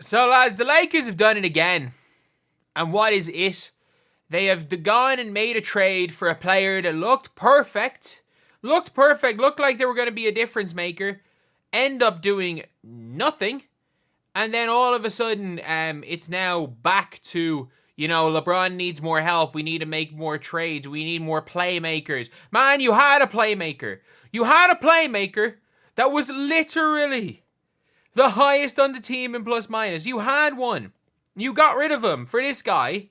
So, lads, the Lakers have done it again. And what is it? They have gone and made a trade for a player that looked perfect. Looked like they were going to be a difference maker. End up doing nothing. And then all of a sudden, it's now back to, LeBron needs more help. We need to make more trades. We need more playmakers. Man, you had a playmaker. You had a playmaker that was literally the highest on the team in plus minus. You had one. You got rid of him for this guy.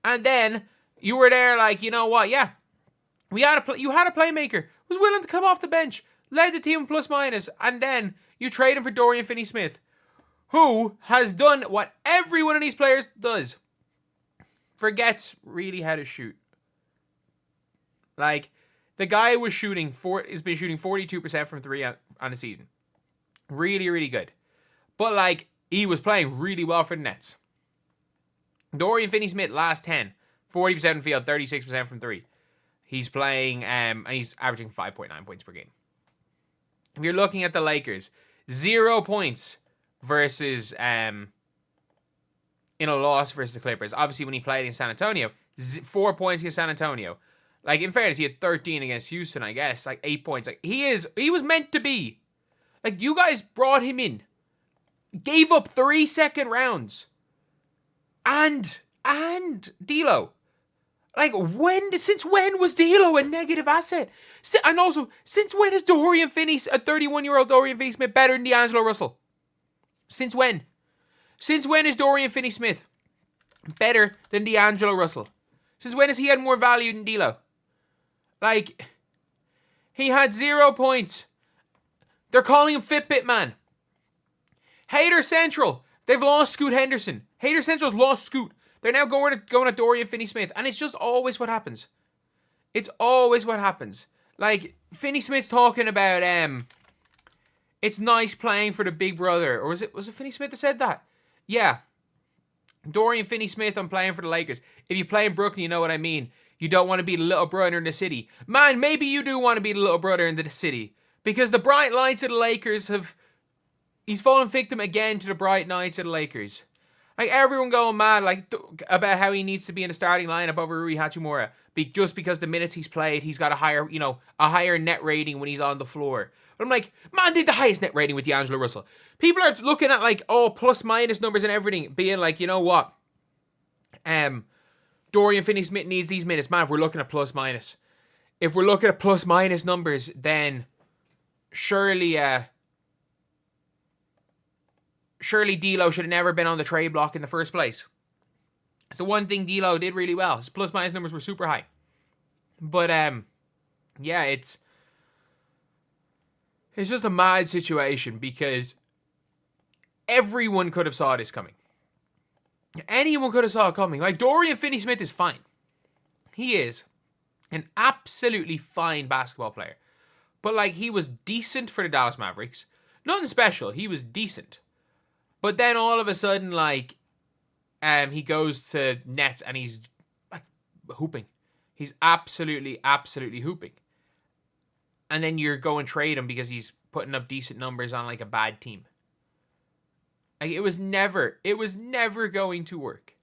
And then you were there like, you know what? Yeah, you had a playmaker who was willing to come off the bench, led the team in plus minus, and then you trade him for Dorian Finney-Smith, who has done what every one of these players does. Forgets really how to shoot. Like, the guy has been shooting 42% from three on the season. Really, really good. But, like, he was playing really well for the Nets. Dorian Finney-Smith, last 10. 40% from field, 36% from three. He's playing, and he's averaging 5.9 points per game. If you're looking at the Lakers, 0 points versus, in a loss versus the Clippers. Obviously, when he played in San Antonio, 4 points against San Antonio. Like, in fairness, he had 13 against Houston, I guess. Like, 8 points. Like, he was meant to be. Like, you guys brought him in. Gave up 3 second rounds. And D'Lo. Like, since when was D'Lo a negative asset? And also, since when is a 31-year-old Dorian Finney-Smith better than D'Angelo Russell? Since when? Since when is Dorian Finney-Smith better than D'Angelo Russell? Since when has he had more value than D'Lo? Like, he had 0 points. They're calling him Fitbit Man. Hater Central. They've lost Scoot Henderson. Hater Central's lost Scoot. They're now going at Dorian Finney-Smith. And it's just always what happens. It's always what happens. Like, Finney-Smith's talking about, it's nice playing for the big brother. Or was it Finney-Smith that said that? Yeah. Dorian Finney-Smith, I'm playing for the Lakers. If you play in Brooklyn, you know what I mean. You don't want to be the little brother in the city. Man, maybe you do want to be the little brother in the city. Because the bright lights of the Lakers he's fallen victim again to the bright nights of the Lakers. Like, everyone going mad about how he needs to be in the starting lineup over Rui Hachimura. Just because the minutes he's played, he's got a higher net rating when he's on the floor. But I'm like, man did the highest net rating with D'Angelo Russell. People are looking at, like, plus minus numbers and everything, being like, you know what? Dorian Finney-Smith needs these minutes. Man, if we're looking at plus minus. If we're looking at plus minus numbers, then surely D'Lo should have never been on the trade block in the first place. It's the one thing D'Lo did really well. His plus minus numbers were super high. But yeah, it's just a mad situation because everyone could have saw this coming. Anyone could have saw it coming. Like, Dorian Finney-Smith is fine. He is an absolutely fine basketball player. But, like, he was decent for the Dallas Mavericks. Nothing special. He was decent. But then all of a sudden, like, he goes to Nets and he's, like, hooping. He's absolutely hooping. And then you're going to trade him because he's putting up decent numbers on, like, a bad team. Like, it was never going to work.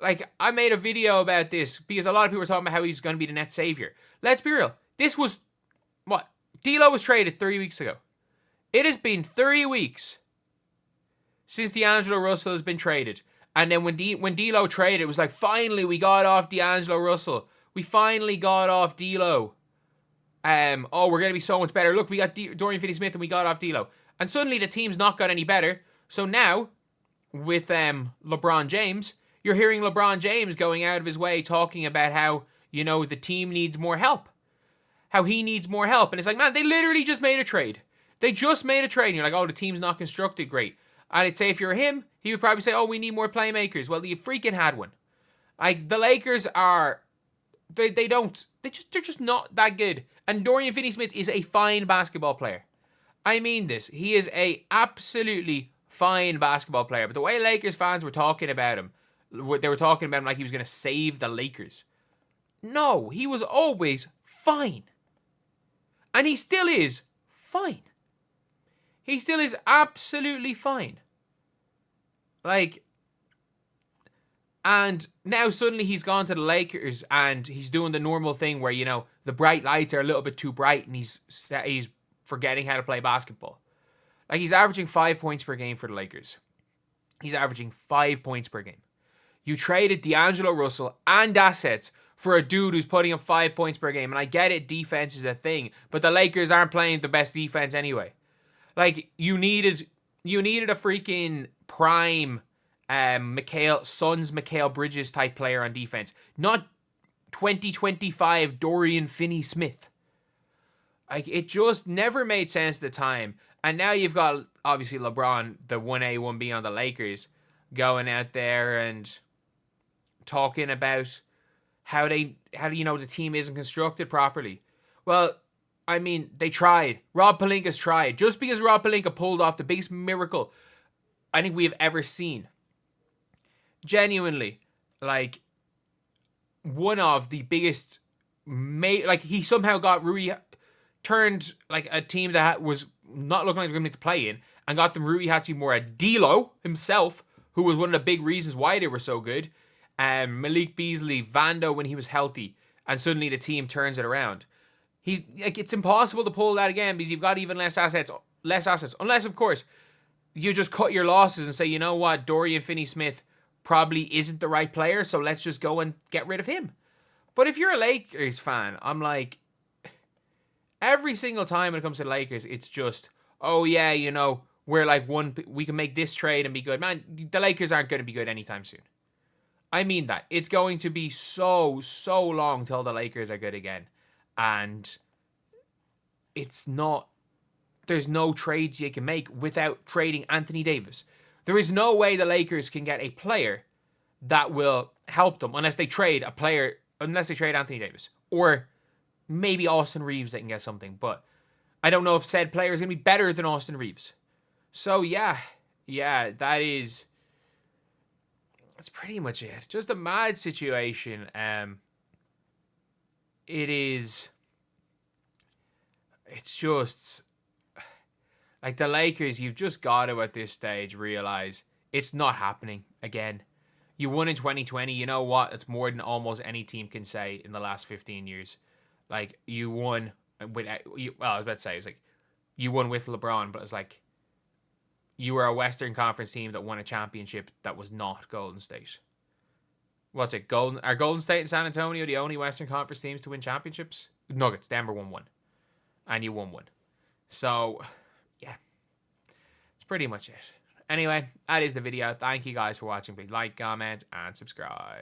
Like, I made a video about this because a lot of people were talking about how he's going to be the Nets savior. Let's be real. This was, what? D'Lo was traded 3 weeks ago. It has been 3 weeks since D'Angelo Russell has been traded. And then when D'Lo traded, it was like, finally, we got off D'Angelo Russell. We finally got off D'Lo. We're going to be so much better. Look, we got Dorian Finney-Smith and we got off D'Lo. And suddenly the team's not got any better. So now, with LeBron James, you're hearing LeBron James going out of his way talking about how, the team needs more help. How he needs more help. And it's like, man, they literally just made a trade. They just made a trade. And you're like, oh, the team's not constructed great. And I'd say if you're him, he would probably say, oh, we need more playmakers. Well, you freaking had one. Like, the Lakers are, they're just not that good. And Dorian Finney-Smith is a fine basketball player. I mean this. He is a absolutely fine basketball player. But the way Lakers fans were talking about him, they were talking about him like he was going to save the Lakers. No, he was always fine. And he still is fine. He still is absolutely fine. Like, and now suddenly he's gone to the Lakers and he's doing the normal thing where, you know, the bright lights are a little bit too bright and he's forgetting how to play basketball. Like, he's averaging 5 points per game for the Lakers. He's averaging 5 points per game. You traded D'Angelo Russell and assets for a dude who's putting up 5 points per game. And I get it, defense is a thing, but the Lakers aren't playing the best defense anyway. Like, you needed a freaking prime Mikal Bridges type player on defense. Not 2025 Dorian Finney-Smith. Like, it just never made sense at the time. And now you've got, obviously, LeBron, the 1A, 1B on the Lakers, going out there and talking about how you know, the team isn't constructed properly. Well, I mean, they tried. Rob Pelinka's tried. Just because Rob Pelinka pulled off the biggest miracle I think we have ever seen. Genuinely, like, one of the biggest, like, he somehow got turned, like, a team that was not looking like they're going to make the play in, and got them Rui Hachimura, D'Lo himself, who was one of the big reasons why they were so good, Malik Beasley, Vando when he was healthy, and suddenly the team turns it around. He's like, it's impossible to pull that again because you've got even less assets, unless, of course, you just cut your losses and say, you know what, Dorian Finney-Smith probably isn't the right player, so let's just go and get rid of him. But if you're a Lakers fan, I'm like, every single time when it comes to the Lakers, it's just, oh yeah, you know, we're like we can make this trade and be good. Man, the Lakers aren't going to be good anytime soon. I mean that. It's going to be so long till the Lakers are good again. And it's not, there's no trades you can make without trading Anthony Davis. There is no way the Lakers can get a player that will help them unless they trade Anthony Davis. Or maybe Austin Reeves, they can get something. But I don't know if said player is going to be better than Austin Reeves. So yeah, that's pretty much it. Just a mad situation. It's just, like, the Lakers, you've just got to, at this stage, realize it's not happening again. You won in 2020. You know what? It's more than almost any team can say in the last 15 years. Like, you won with, I was about to say, it was like, you won with LeBron, but it's like, you were a Western Conference team that won a championship that was not Golden State. What's it? Are Golden State and San Antonio the only Western Conference teams to win championships? Nuggets, Denver won one. And you won one. So, yeah. That's pretty much it. Anyway, that is the video. Thank you guys for watching. Please like, comment, and subscribe.